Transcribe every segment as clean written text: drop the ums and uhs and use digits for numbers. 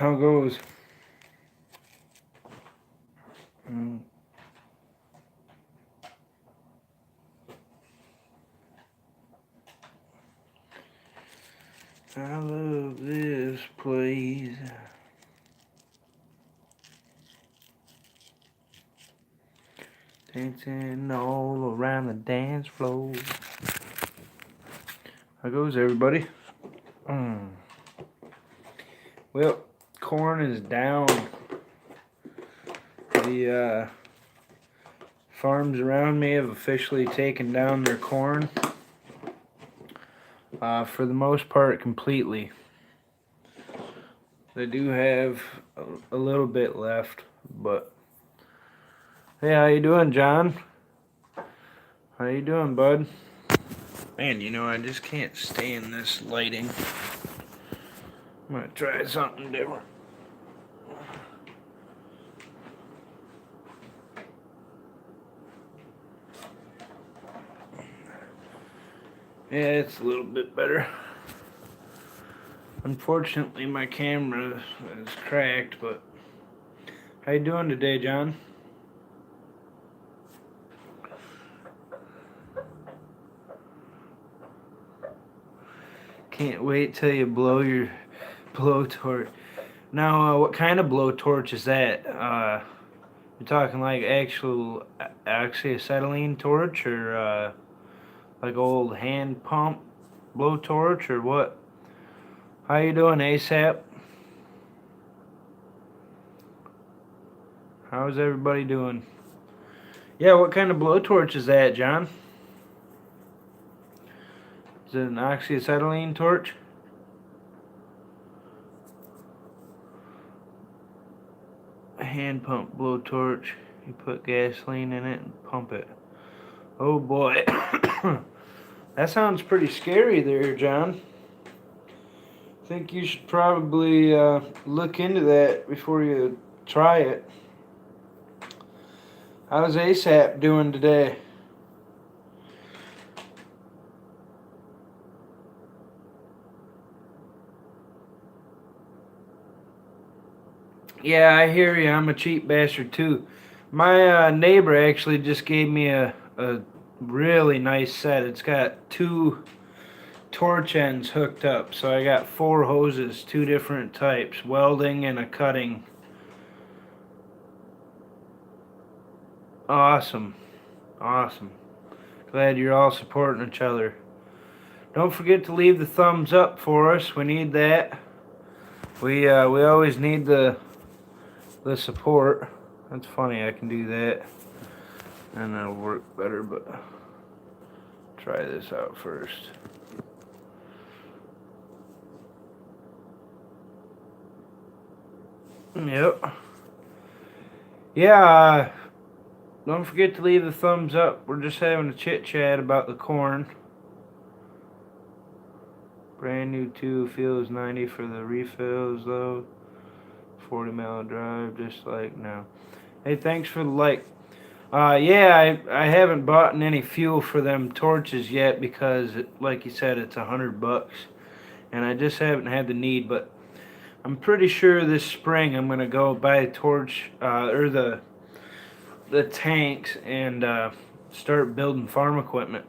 How goes? I love this place. Dancing all around the dance floor. How goes, everybody? Well, corn is down. The farms around me have officially taken down their corn. For the most part, completely. They do have a little bit left, but hey, how you doing, John? How you doing, bud? Man, I just can't stand this lighting. I'm gonna try something different. Yeah, it's a little bit better. Unfortunately, my camera is cracked, but how you doing today, John? Can't wait till you blow your blowtorch. Now, what kind of blowtorch is that? You're talking like actual oxyacetylene torch, or like old hand pump blowtorch, or what? How you doing, ASAP? How's everybody doing? Yeah, what kind of blowtorch is that, John? Is it an oxyacetylene torch? A hand pump blowtorch. You put gasoline in it and pump it. Oh boy. That sounds pretty scary there, John. I think you should probably look into that before you try it. How's ASAP doing today? Yeah, I hear you. I'm a cheap bastard too. My neighbor actually just gave me a really nice set. It's got 2 torch ends hooked up. So I got 4 hoses, 2 different types, welding and a cutting. Awesome. Awesome. Glad you're all supporting each other. Don't forget to leave the thumbs up for us. We need that. We always need the support. That's funny, I can do that. And that'll work better, but try this out first. Yep. Yeah, don't forget to leave the thumbs up. We're just having a chit chat about the corn. Brand new 2 feels 90 for the refills though. 40-mile drive, just like now. Hey, thanks for the like. Yeah, I haven't bought any fuel for them torches yet because, like you said, it's $100, and I just haven't had the need. But I'm pretty sure this spring I'm gonna go buy a torch or the tanks and start building farm equipment.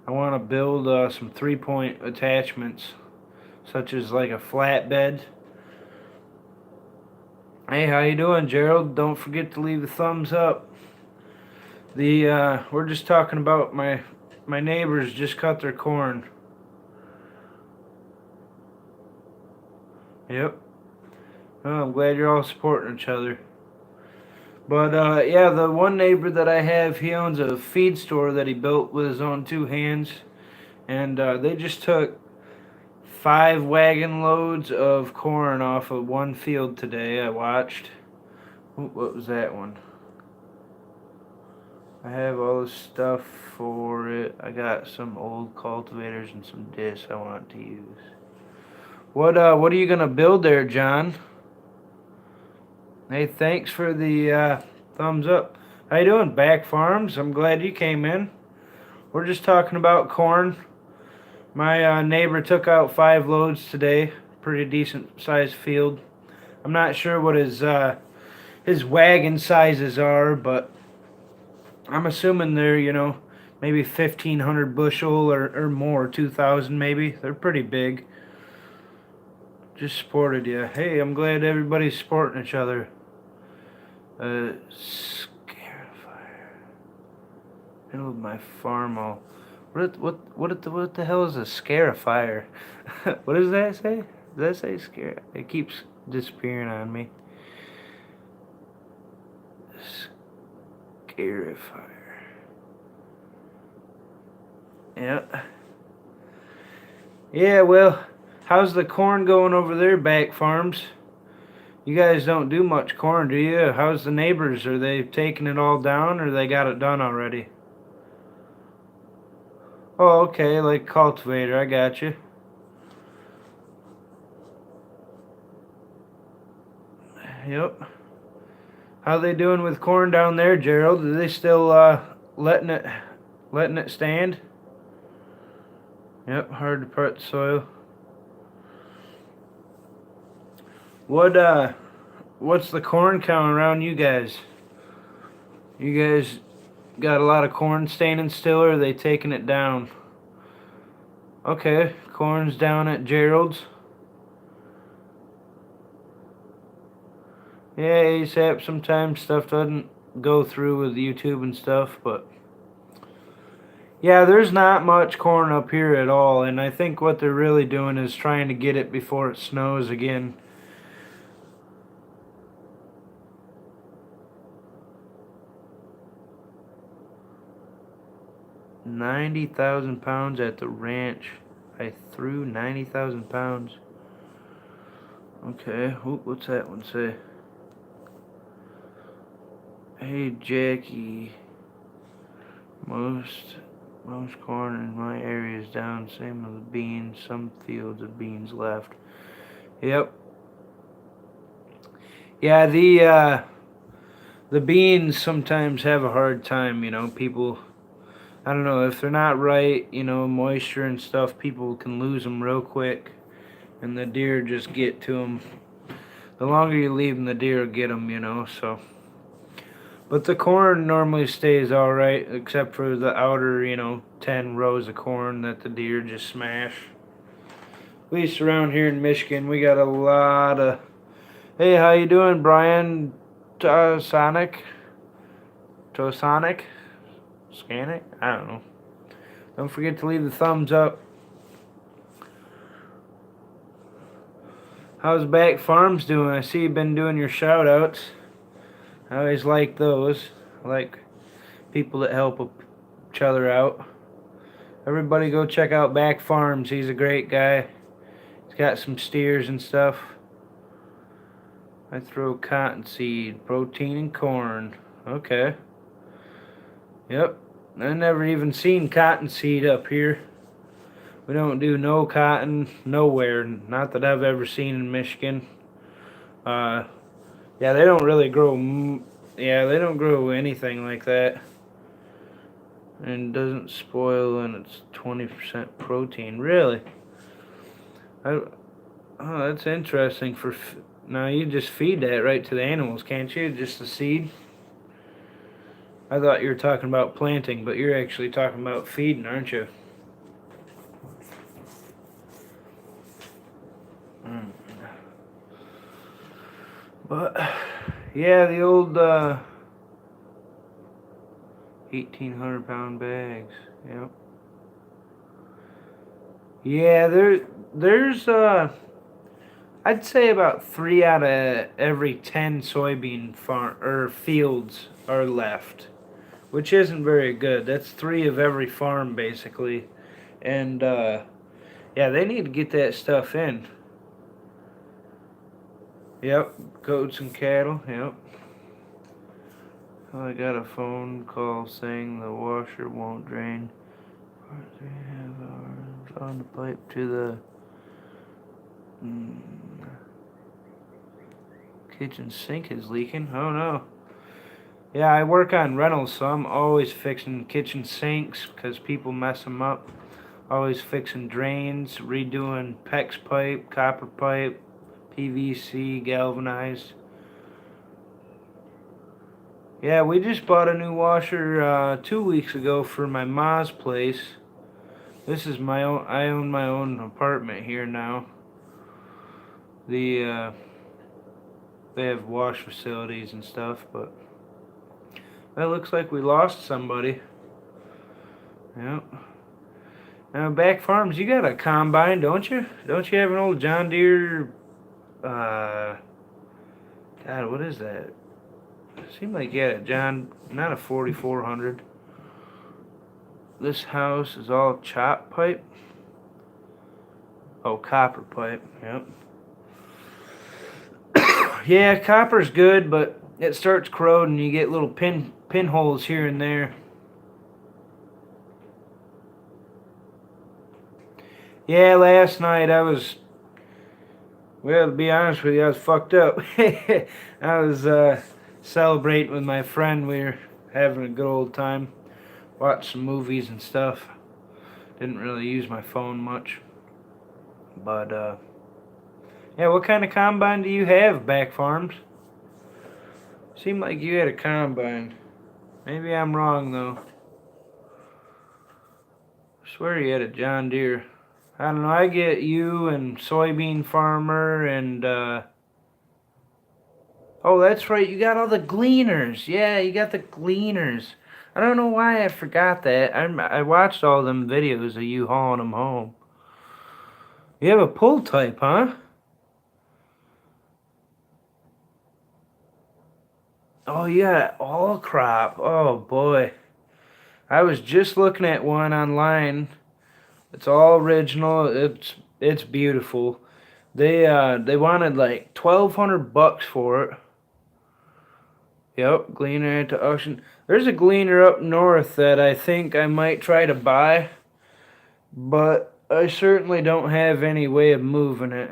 I want to build some 3-point attachments, such as like a flatbed. Hey, how you doing, Gerald? Don't forget to leave the thumbs up. We're just talking about my neighbors just cut their corn. Yep. Oh, I'm glad you're all supporting each other. But yeah, the one neighbor that I have, he owns a feed store that he built with his own 2 hands, and they just took 5 wagon loads of corn off of one field today. I watched. Ooh, what was that one? I have all the stuff for it. I got some old cultivators and some discs I want to use. What are you gonna build there, John? Hey, thanks for the thumbs up. How you doing, Back Farms? I'm glad you came in. We're just talking about corn. My neighbor took out 5 loads today. Pretty decent sized field. I'm not sure what his wagon sizes are, but I'm assuming they're, maybe 1,500 bushel or more, 2,000 maybe. They're pretty big. Just sported you. Hey, I'm glad everybody's sporting each other. Scarifier. Middle of my farm all. What the hell is a scarifier? What does that say? Does that say scare? It keeps disappearing on me. Scarifier. Yeah. Yeah, well, how's the corn going over there, back farms? You guys don't do much corn, do you? How's the neighbors? Are they taking it all down, or they got it done already? Oh, okay, like cultivator, I got you. Yep. How they doing with corn down there, Gerald? Are they still letting it stand? Yep, hard to part the soil. What's the corn count around you guys? You guys got a lot of corn standing still, or are they taking it down? Okay, corn's down at Gerald's. Yeah, ASAP, sometimes stuff doesn't go through with YouTube and stuff, but yeah, there's not much corn up here at all, and I think what they're really doing is trying to get it before it snows again. £90,000 at the ranch. I threw 90,000 pounds. Okay, what's that one say? Hey Jackie, most corn in my area is down. Same with the beans. Some fields of beans left. Yep. Yeah, the beans sometimes have a hard time. People. I don't know if they're not right. Moisture and stuff. People can lose them real quick, and the deer just get to them. The longer you leave them, the deer will get them. So. But the corn normally stays alright, except for the outer, 10 rows of corn that the deer just smash. At least around here in Michigan, we got a lot of... Hey, how you doing, Brian Tosonic? Scanic? I don't know. Don't forget to leave the thumbs up. How's Back Farms doing? I see you've been doing your shout-outs. I always like those. I like people that help each other out. Everybody go check out Back Farms. He's a great guy. He's got some steers and stuff. I throw cottonseed, protein, and corn. Okay. Yep. I never even seen cottonseed up here. We don't do no cotton nowhere. Not that I've ever seen in Michigan. Yeah, they don't really grow. Yeah, they don't grow anything like that. And it doesn't spoil, and it's 20% protein. Really? Oh, that's interesting. Now you just feed that right to the animals, can't you? Just the seed. I thought you were talking about planting, but you're actually talking about feeding, aren't you? But yeah, the old 1,800-pound bags. Yep. Yeah, there's I'd say about 3 out of every 10 soybean farm or fields are left, which isn't very good. That's 3 of every farm basically, and yeah, they need to get that stuff in. Yep, goats and cattle. Yep. I got a phone call saying the washer won't drain. 3.5 hours on the pipe to the kitchen sink is leaking. Oh no. Yeah, I work on rentals, so I'm always fixing kitchen sinks because people mess them up. Always fixing drains, redoing PEX pipe, copper pipe, PVC galvanized. Yeah, we just bought a new washer 2 weeks ago for my ma's place. This is my own. I own my own apartment here now. They have wash facilities and stuff, but that looks like we lost somebody. Yep. Now, Back Farms, you got a combine, don't you? Don't you have an old John Deere? God, what is that? It seemed like you had not a 4400. This house is all chop pipe. Oh, copper pipe. Yep. Yeah, copper's good, but it starts corroding. You get little pinholes here and there. Yeah, last night well, to be honest with you, I was fucked up. I was celebrating with my friend. We were having a good old time. Watched some movies and stuff. Didn't really use my phone much. But, yeah, what kind of combine do you have, Back Farms? Seemed like you had a combine. Maybe I'm wrong, though. I swear you had a John Deere. I don't know, I get you and Soybean Farmer and, oh, that's right, you got all the gleaners. Yeah, you got the gleaners. I don't know why I forgot that. I watched all them videos of you hauling them home. You have a pull type, huh? Oh, you got all crop. Oh, boy. I was just looking at one online. It's all original. It's beautiful. They wanted like $1,200 for it. Yep, gleaner at the auction. There's a gleaner up north that I think I might try to buy, but I certainly don't have any way of moving it.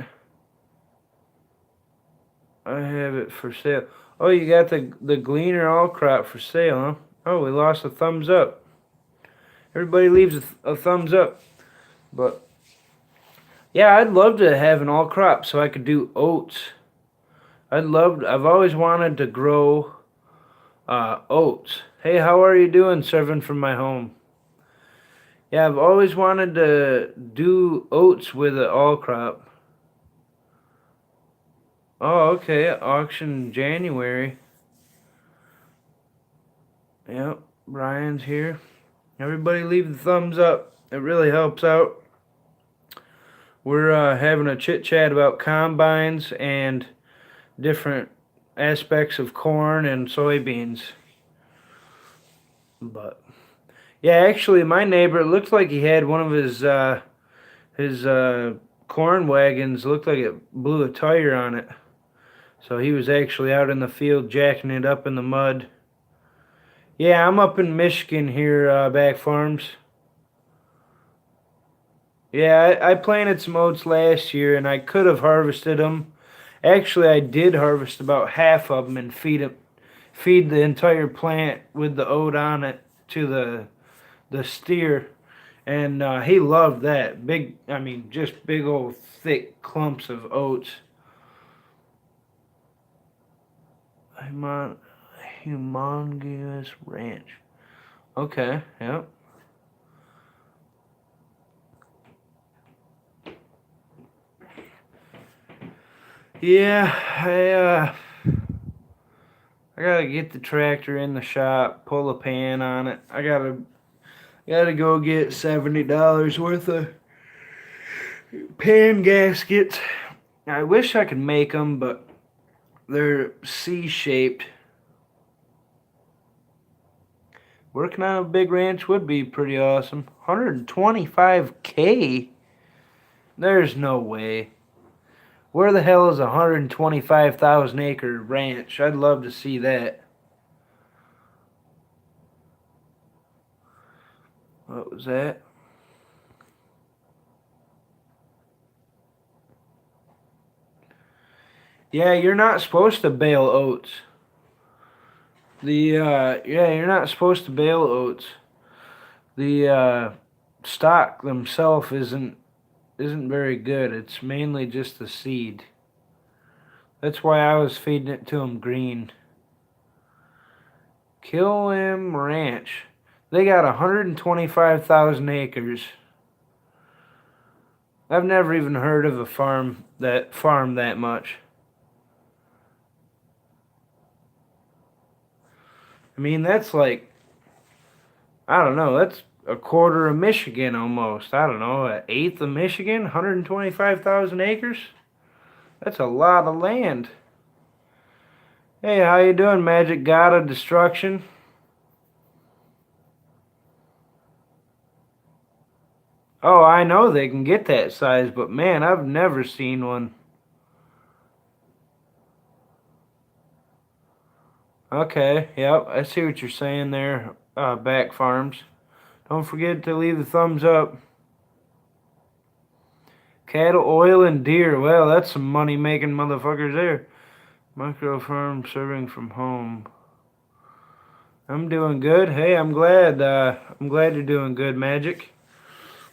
I have it for sale. Oh, you got the gleaner all crop for sale, huh? Oh, we lost a thumbs up. Everybody leaves a thumbs up. But yeah, I'd love to have an all crop so I could do oats. I've always wanted to grow oats. Hey, how are you doing, serving from my home? Yeah, I've always wanted to do oats with an all crop. Oh, okay, auction January. Yep, Brian's here. Everybody leave the thumbs up. It really helps out. We're having a chit chat about combines and different aspects of corn and soybeans. But yeah, actually, my neighbor, it looked like he had one of his corn wagons. Looked like it blew a tire on it. So he was actually out in the field jacking it up in the mud. Yeah, I'm up in Michigan here, Back Farms. Yeah, I planted some oats last year, and I could have harvested them. Actually, I did harvest about half of them and feed the entire plant with the oat on it to the steer, and he loved that. Just big old thick clumps of oats. Humongous ranch. Okay, yep. Yeah, I gotta get the tractor in the shop, pull a pan on it. I gotta go get $70 worth of pan gaskets. I wish I could make them, but they're C-shaped. Working on a big ranch would be pretty awesome. $125K? There's no way. Where the hell is a 125,000 acre ranch? I'd love to see that. What was that? Yeah, you're not supposed to bale oats. Yeah, you're not supposed to bale oats. The stock themselves isn't very good. It's mainly just the seed. That's why I was feeding it to them green. Killam Ranch. They got 125,000 acres. I've never even heard of a farm that much. I mean, that's like, I don't know, that's a quarter of Michigan almost. I don't know, an eighth of Michigan, 125,000 acres? That's a lot of land. Hey, how you doing, Magic God of Destruction? Oh, I know they can get that size, but man, I've never seen one. Okay, yep, I see what you're saying there, Back Farms. Don't forget to leave the thumbs up. Cattle, oil, and deer. Well, that's some money-making motherfuckers there. Micro farm serving from home. I'm doing good. Hey, I'm glad you're doing good, Magic.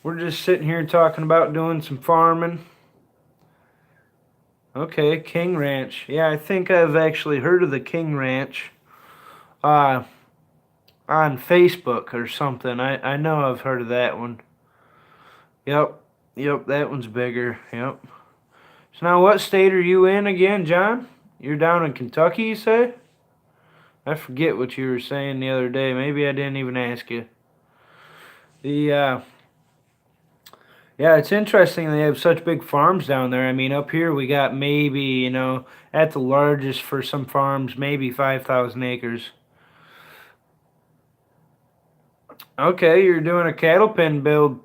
We're just sitting here talking about doing some farming. Okay, King Ranch. Yeah, I think I've actually heard of the King Ranch on Facebook or something. I know I've heard of that one. Yep. Yep, that one's bigger. Yep. So now what state are you in again, John? You're down in Kentucky, you say? I forget what you were saying the other day. Maybe I didn't even ask you. Yeah, it's interesting they have such big farms down there. I mean, up here we got maybe, at the largest for some farms, maybe 5,000 acres. Okay, you're doing a cattle pen build.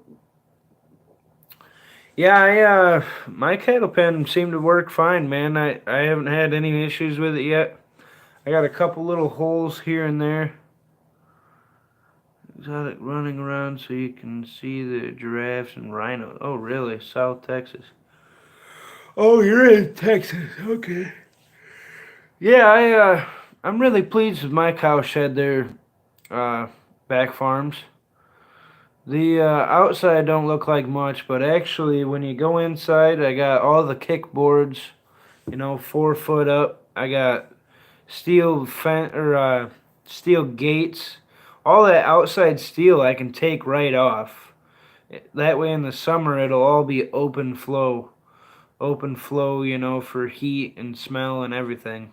Yeah, my cattle pen seemed to work fine, man. I haven't had any issues with it yet. I got a couple little holes here and there. Exotic running around so you can see the giraffes and rhinos. Oh, really? South Texas. Oh, you're in Texas. Okay. Yeah, I'm really pleased with my cow shed there, Back Farms. The outside don't look like much, but actually when you go inside, I got all the kickboards, 4 foot up. I got steel gates. All that outside steel I can take right off. That way in the summer it'll all be open flow. Open flow, for heat and smell and everything.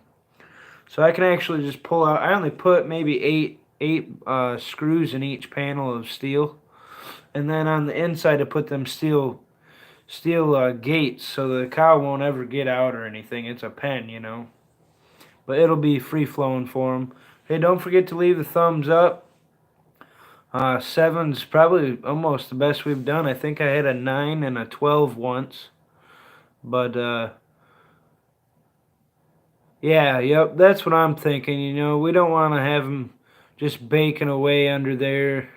So I can actually just pull out. I only put maybe eight screws in each panel of steel. And then on the inside I put them steel gates so the cow won't ever get out or anything. It's a pen. But it'll be free flowing for them. Hey, don't forget to leave the thumbs up. 7's probably almost the best we've done. I think I had a 9 and a 12 once. But, yeah, yep, that's what I'm thinking, We don't want to have them just baking away under there,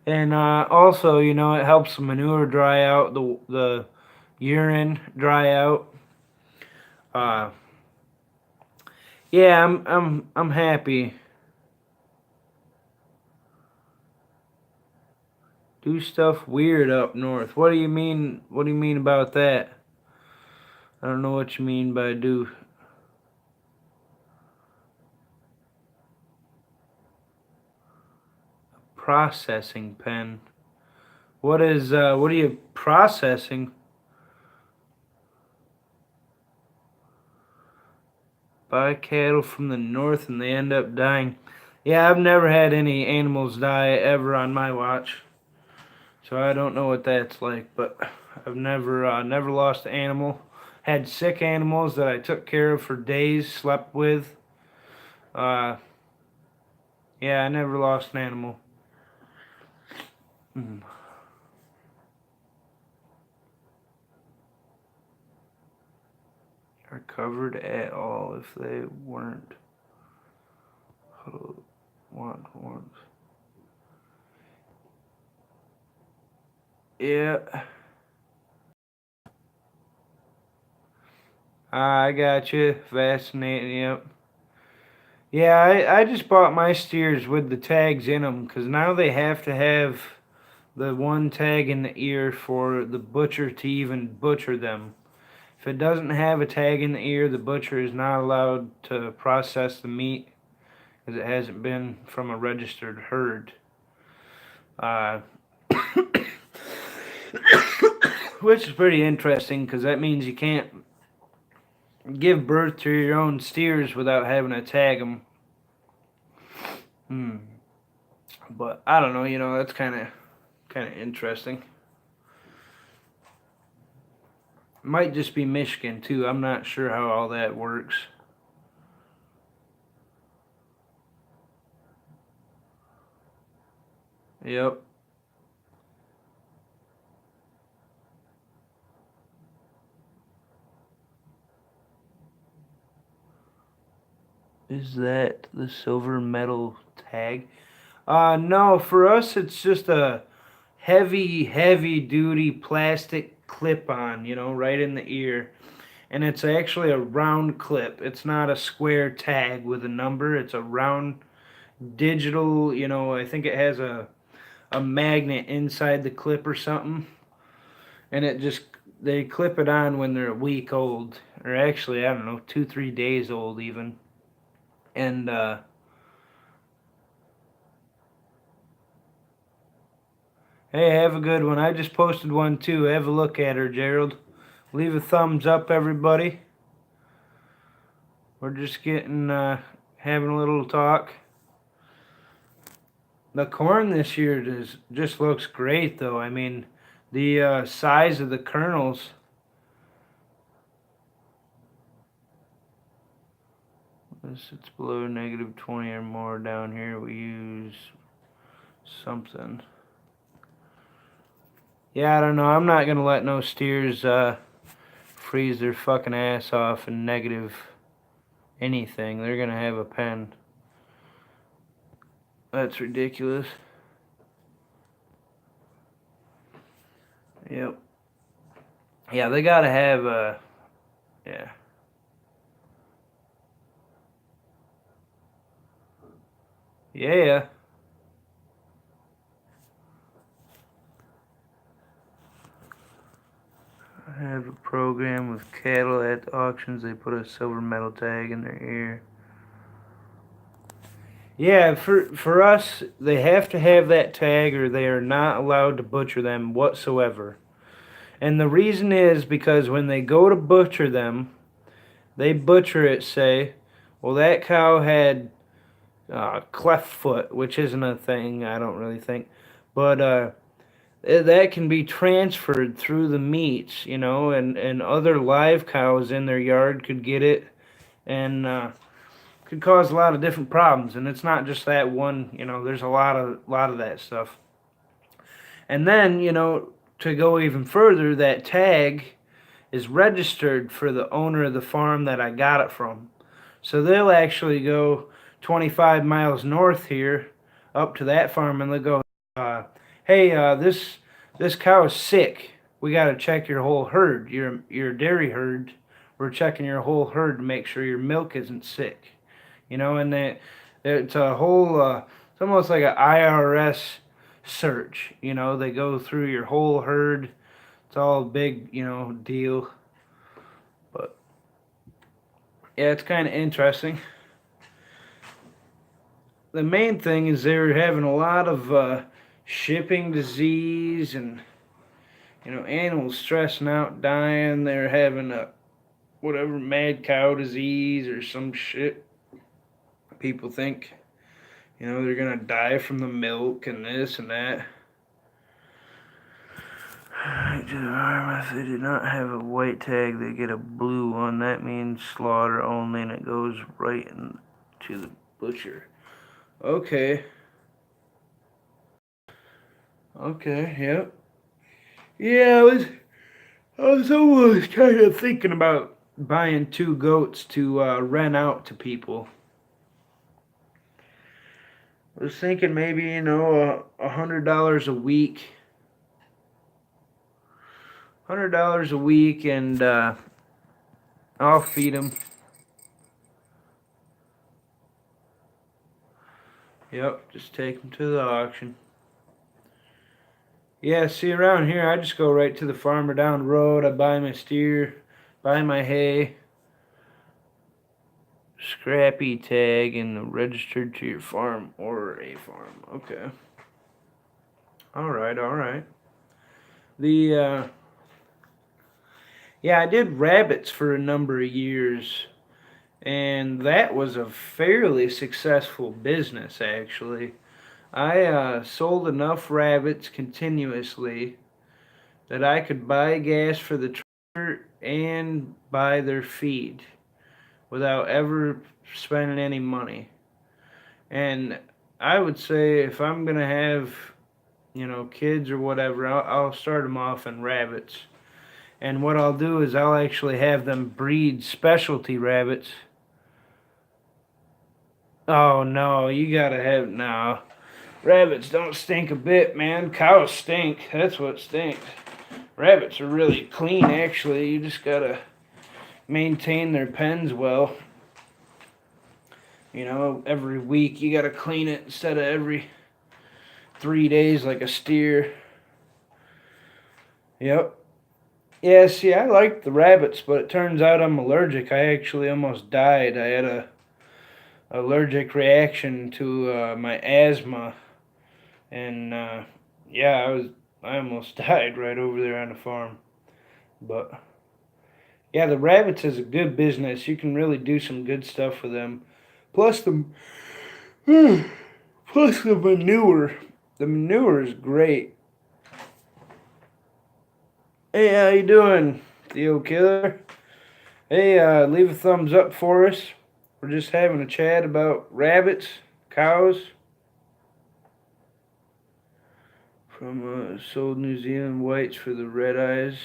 And also, it helps the manure dry out, the urine dry out. Yeah, I'm happy. Do stuff weird up north. What do you mean? What do you mean about that? I don't know what you mean by do. Processing pen. What are you processing? Buy cattle from the north and they end up dying. Yeah, I've never had any animals die ever on my watch. So I don't know what that's like, but I've never lost an animal. Had sick animals that I took care of for days, slept with. Yeah, I never lost an animal. Are covered at all if they weren't. Want horns. Yeah. I got you. Fascinating, yep. Yeah, I just bought my steers with the tags in them because now they have to have the one tag in the ear for the butcher to even butcher them. If it doesn't have a tag in the ear, the butcher is not allowed to process the meat because it hasn't been from a registered herd. Which is pretty interesting because that means you can't give birth to your own steers without having to tag them. But I don't know, that's kind of interesting. Might just be Michigan too. I'm not sure how all that works. Yep. Is that the silver metal tag? No, for us it's just a heavy duty plastic clip on, right in the ear. And it's actually a round clip. It's not a square tag with a number. It's a round digital, I think it has a magnet inside the clip or something. And they clip it on when they're a week old. Or actually, I don't know, 2-3 days old even. And hey, have a good one. I just posted one too. Have a look at her, Gerald. Leave a thumbs up, everybody. We're just having a little talk. The corn this year just looks great, though. I mean, the size of the kernels. Unless it's below -20 or more down here, we use something. Yeah, I don't know. I'm not gonna let no steers freeze their fucking ass off in negative anything. They're gonna have a pen. That's ridiculous. Yep. Yeah, they gotta have yeah. Yeah. I have a program with cattle at the auctions. They put a silver metal tag in their ear. Yeah, for us, they have to have that tag or they are not allowed to butcher them whatsoever. And the reason is because when they go to butcher them, they butcher it, say, well, that cow had cleft foot, which isn't a thing, I don't really think. But that can be transferred through the meats, and other live cows in their yard could get it and could cause a lot of different problems. And it's not just that one, there's a lot of that stuff. And then, to go even further, that tag is registered for the owner of the farm that I got it from. So they'll actually go 25 miles north here up to that farm and they'll go, hey, this cow is sick. We got to check your whole herd, your dairy herd. We're checking your whole herd to make sure your milk isn't sick. And it's a whole, it's almost like an IRS search. They go through your whole herd. It's all a big, deal. But yeah, it's kind of interesting. The main thing is they're having a lot of shipping disease and animals stressing out, dying. They're having a whatever mad cow disease or some shit. People think they're gonna die from the milk and this and that. If they did not have a white tag, they get a blue one. That means slaughter only, and it goes right into the butcher. Okay. Okay, yep. Yeah, I was almost kind of thinking about buying 2 goats to rent out to people. I was thinking maybe, $100 a week. $100 a week, and I'll feed them. Yep, just take them to the auction. Yeah, see, around here, I just go right to the farmer down the road. I buy my steer, buy my hay, scrappy tag, and registered to your farm or a farm. Okay. All right, all right. The yeah, I did rabbits for a number of years, and that was a fairly successful business actually. I sold enough rabbits continuously that I could buy gas for the tractor and buy their feed without ever spending any money. And I would say if I'm gonna have, kids or whatever, I'll start them off in rabbits. And what I'll do is I'll actually have them breed specialty rabbits. Oh no, you gotta have no. Rabbits don't stink a bit, man. Cows stink. That's what stinks. Rabbits are really clean, actually. You just gotta maintain their pens well. Every week you gotta clean it instead of every 3 days like a steer. Yep. Yeah, see, I like the rabbits, but it turns out I'm allergic. I actually almost died. I had a allergic reaction to my asthma, and yeah, I almost died right over there on the farm. But yeah, the rabbits is a good business. You can really do some good stuff with them. Plus the plus the manure. The manure is great. Hey, how you doing, Theo Killer? Hey, leave a thumbs up for us. We're just having a chat about rabbits, cows. From sold New Zealand whites for the red eyes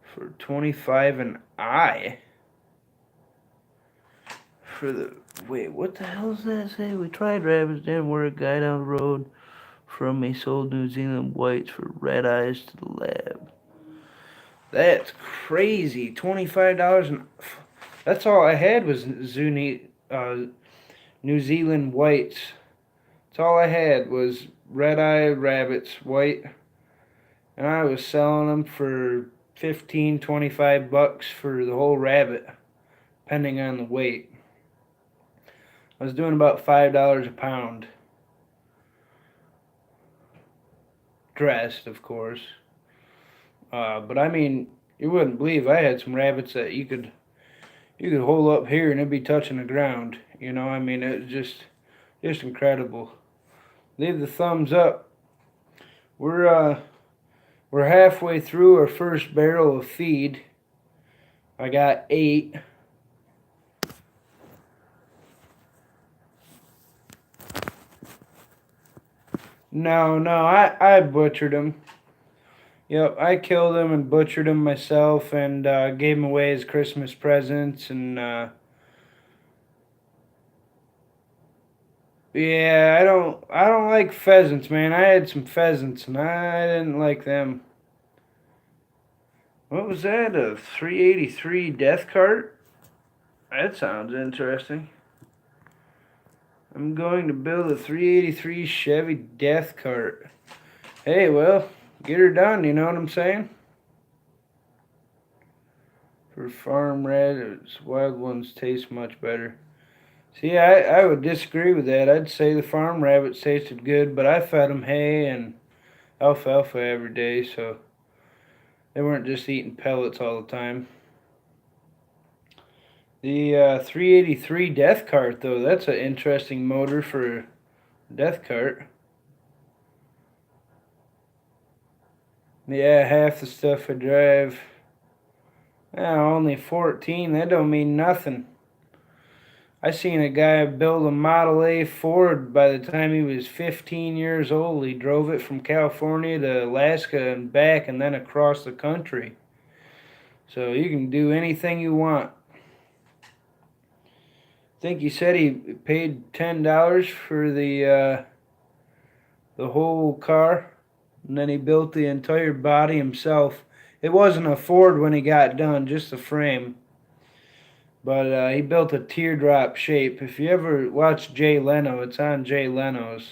for 25 an eye. For the wait, what the hell does that say? We tried rabbits, didn't work. Guy down the road from me sold New Zealand whites for red eyes to the lab. That's crazy. $25 and that's all I had was New Zealand whites. That's all I had was red-eyed rabbits, white, and I was selling them for 15, 25 bucks for the whole rabbit, depending on the weight. I was doing about $5 a pound. Dressed, of course. But I mean, you wouldn't believe I had some rabbits that you could hold up here and it'd be touching the ground. I mean, it's just incredible. Leave the thumbs up. We're halfway through our first barrel of feed. I got 8. No, I butchered them. Yep, I killed them and butchered them myself and gave them away as Christmas presents and yeah, I don't like pheasants, man. I had some pheasants and I didn't like them. What was that? A 383 death cart? That sounds interesting. I'm going to build a 383 Chevy death cart. Hey, well, get her done, you know what I'm saying? For farm rabbits, wild ones taste much better. See, I would disagree with that. I'd say the farm rabbits tasted good, but I fed them hay and alfalfa every day, so they weren't just eating pellets all the time. The 383 death cart, though, that's an interesting motor for a death cart. Yeah, half the stuff I drive. Only 14. That don't mean nothing. I seen a guy build a Model A Ford by the time he was 15 years old. He drove it from California to Alaska and back and then across the country. So you can do anything you want. I think he said he paid $10 for the whole car, and then he built the entire body himself. It wasn't a Ford when he got done, just the frame. But he built a teardrop shape. If you ever watch Jay Leno, it's on Jay Leno's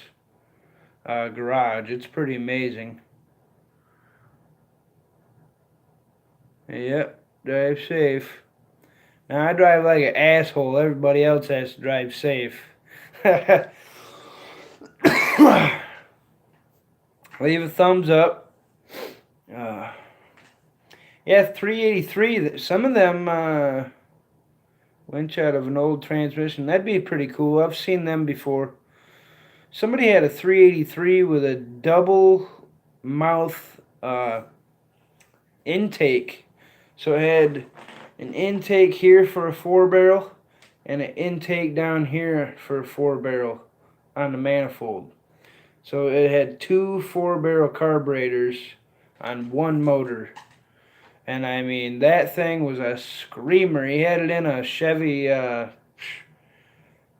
garage. It's pretty amazing. Yep, Drive safe. Now I drive like an asshole. Everybody else has to drive safe. Leave a thumbs up. Yeah, 383. Some of them winch out of an old transmission. That'd be pretty cool. I've seen them before. Somebody had a 383 with a double mouth intake. So it had an intake here for a 4-barrel and an intake down here for a 4-barrel on the manifold. So it had 2 4-barrel carburetors on one motor. And I mean, that thing was a screamer. He had it in a Chevy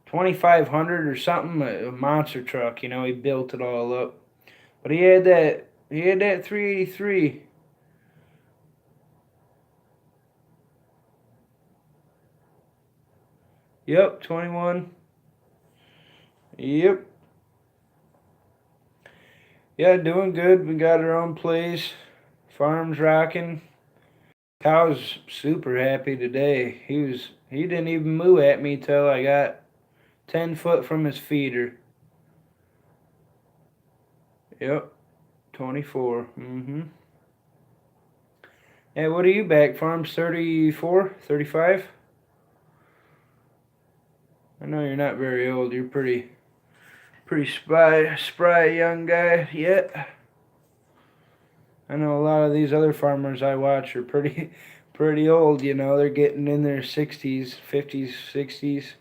2500 or something, a monster truck. You know, he built it all up. But he had that 383. Yep, 21. Yep. Yeah, doing good. We got our own place. Farm's rocking. Cow's super happy today. He didn't even moo at me till I got 10 foot from his feeder. Yep, 24. Hey, what are you back? Farm's 34, 35? I know you're not very old. You're pretty spry young guy yet. I know a lot of these other farmers I watch are pretty old, you know. They're getting in their 60s, 50s, 60s.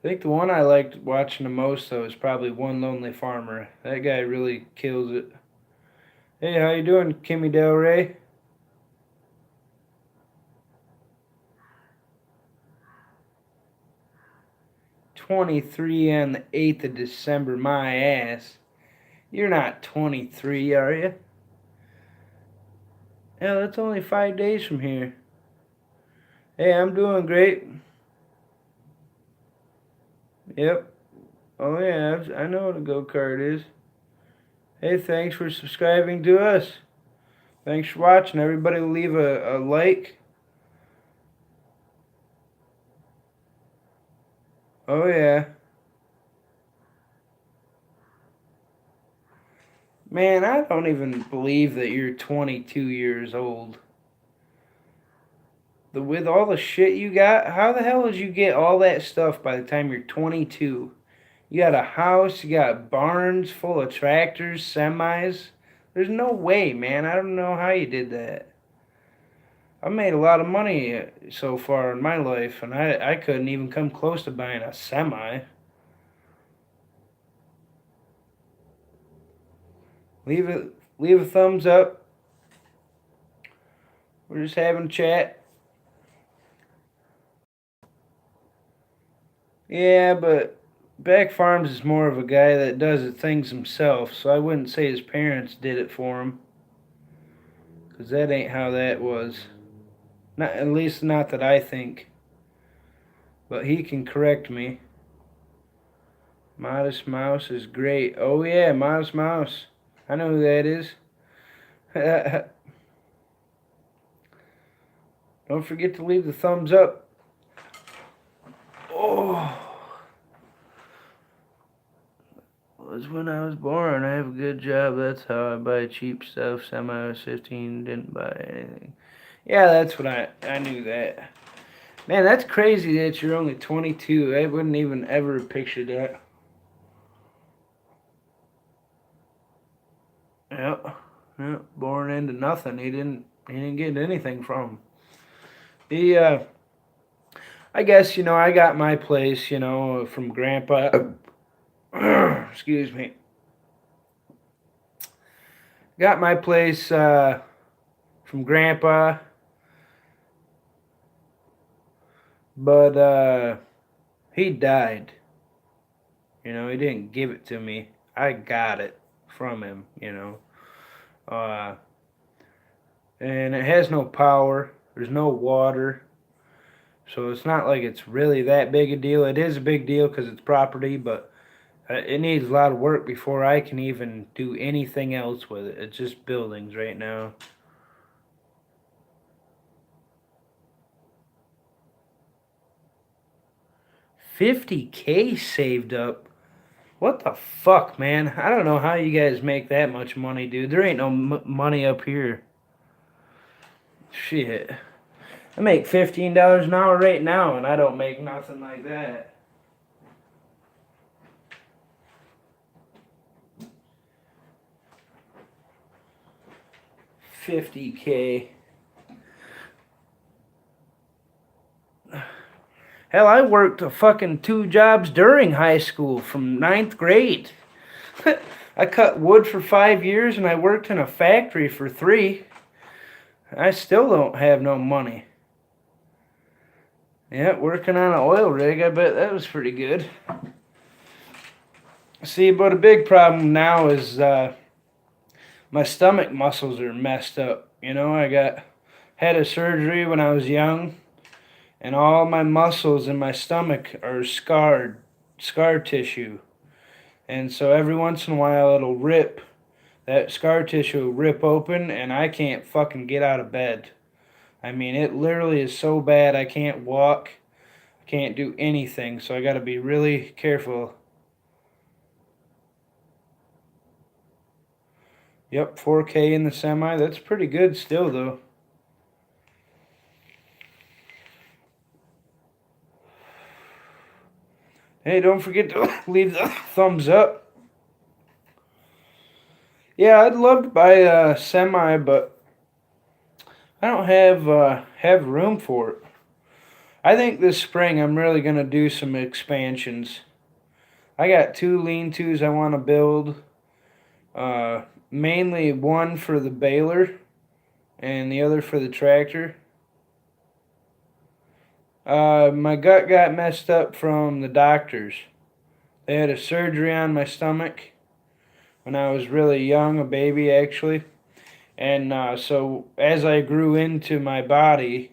I think the one I liked watching the most, though, is probably One Lonely Farmer. That guy really kills it. Hey, how you doing, Kimmy Del Rey? "23 on the 8th of December, my ass. You're not 23, are you?" Hell, that's only 5 days from here. Hey, I'm doing great. Yep. Oh yeah, I know what a go-kart is. Hey, thanks for subscribing to us. Thanks for watching. Everybody leave a like. Oh yeah. Man, I don't even believe that you're 22 years old. With all the shit you got, how the hell did you get all that stuff by the time you're 22? You got a house, you got barns full of tractors, semis. There's no way, man. I don't know how you did that. I made a lot of money so far in my life, and I couldn't even come close to buying a semi. Leave a thumbs up. We're just having a chat. Yeah, but Back Farms is more of a guy that does things himself, so I wouldn't say his parents did it for him. Because that ain't how that was. Not, at least not that I think. But he can correct me. Modest Mouse is great. Oh yeah, Modest Mouse. I know who that is. Don't forget to leave the thumbs up. Oh. Was when I was born. I have a good job. That's how I buy cheap stuff. Semi was 15, didn't buy anything. Yeah, that's what I knew that. Man, that's crazy that you're only 22. I wouldn't even ever picture that. Yep. Yep. Born into nothing. He didn't get anything from him. I guess, I got my place, from Grandpa. Excuse me. Got my place from Grandpa. But he died. He didn't give it to me. I got it from him, and it has no power. There's no water. So it's not like it's really that big a deal. It is a big deal because it's property, but it needs a lot of work before I can even do anything else with it. It's just buildings right now. 50K saved up. What the fuck, man? I don't know how you guys make that much money, dude. There ain't no money up here. Shit. I make $15 an hour right now, and I don't make nothing like that. $50K. Hell, I worked a fucking 2 jobs during high school from 9th grade. I cut wood for 5 years and I worked in a factory for 3. I still don't have no money. Yeah, working on an oil rig, I bet that was pretty good. See, but a big problem now is my stomach muscles are messed up. You know, had a surgery when I was young, and all my muscles in my stomach are scar tissue. And so every once in a while it'll rip. That scar tissue will rip open and I can't fucking get out of bed. I mean, it literally is so bad I can't walk, I can't do anything, so I gotta be really careful. Yep, 4K in the semi, that's pretty good still though. Hey, don't forget to leave the thumbs up. Yeah, I'd love to buy a semi, but I don't have room for it. I think this spring I'm really gonna do some expansions. I got 2 lean-tos I want to build. Mainly one for the baler and the other for the tractor. My gut got messed up from the doctors. They had a surgery on my stomach when I was really young, a baby actually. And so as I grew into my body,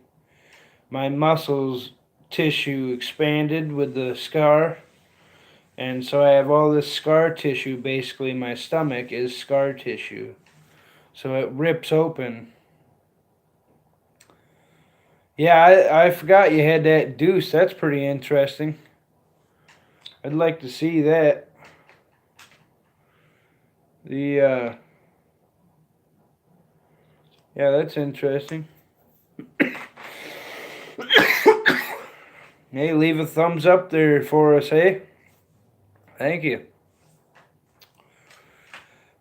my muscles tissue expanded with the scar. And so I have all this scar tissue. Basically, my stomach is scar tissue. So it rips open. Yeah, I forgot you had that deuce. That's pretty interesting. I'd like to see that. Yeah, that's interesting. Hey, leave a thumbs up there for us, hey? Thank you.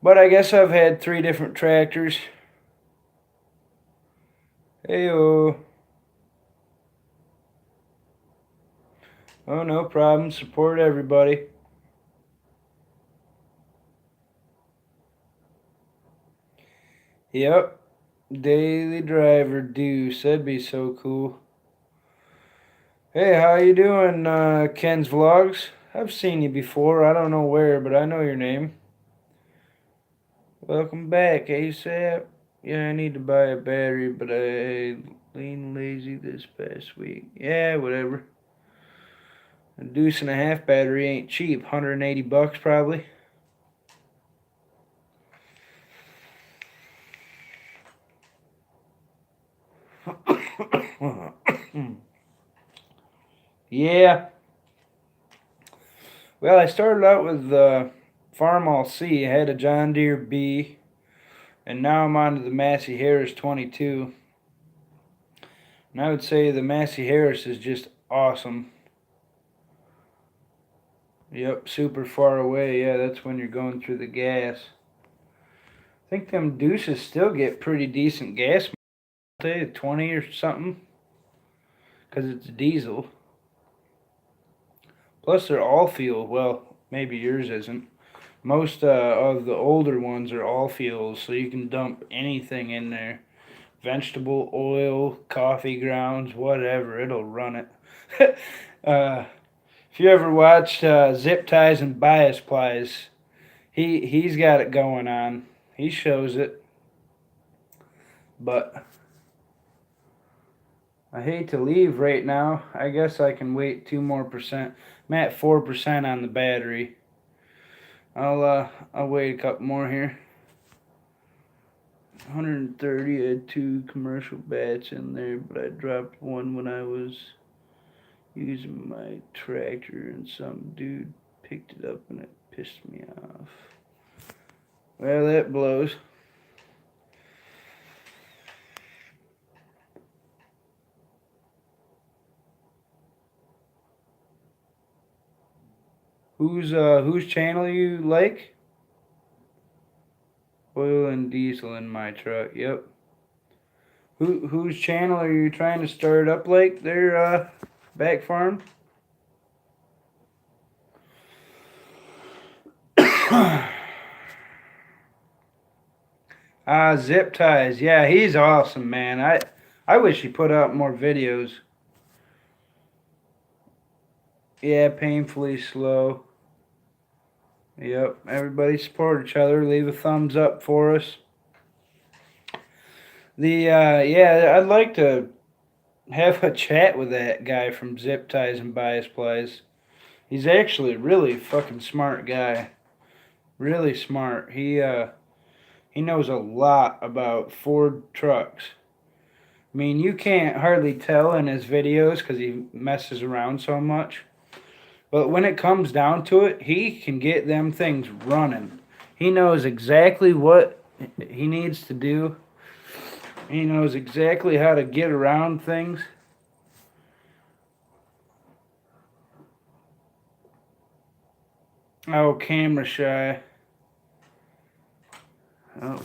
But I guess I've had 3 different tractors. Hey-oh. Oh, no problem. Support everybody. Yep. Daily driver deuce. That'd be so cool. Hey, how you doing, Ken's Vlogs? I've seen you before. I don't know where, but I know your name. Welcome back, ASAP. Yeah, I need to buy a battery, but I lean lazy this past week. Yeah, whatever. A deuce and a half battery ain't cheap. $180 probably. Yeah. Well, I started out with Farmall C. I had a John Deere B. And now I'm on to the Massey Harris 22. And I would say the Massey Harris is just awesome. Yep, super far away. Yeah, that's when you're going through the gas. I think them deuces still get pretty decent gas. They 20 or something. Because it's diesel. Plus they're all fuel. Well, maybe yours isn't. Most of the older ones are all fuels, so you can dump anything in there. Vegetable oil, coffee grounds, whatever. It'll run it. If you ever watched Zip Ties and Bias Plies, he's got it going on. He shows it. But I hate to leave right now. I guess I can wait 2 more percent. I'm at 4% on the battery. I'll wait a couple more here. 130. I had 2 commercial bats in there, but I dropped one when I was using my tractor and some dude picked it up and it pissed me off. Well, that blows. Whose channel you like? Oil and diesel in my truck. Yep. Whose channel are you trying to start up like there, back farm? Zip Ties. Yeah, he's awesome, man. I wish he put out more videos. Yeah, painfully slow. Yep. Everybody support each other. Leave a thumbs up for us. Yeah, I'd like to have a chat with that guy from Zip Ties and Buy Supplies. He's actually a really fucking smart guy. Really smart. He knows a lot about Ford trucks. I mean, you can't hardly tell in his videos because he messes around so much. But when it comes down to it, he can get them things running. He knows exactly what he needs to do. He knows exactly how to get around things. Oh, camera shy. Oh.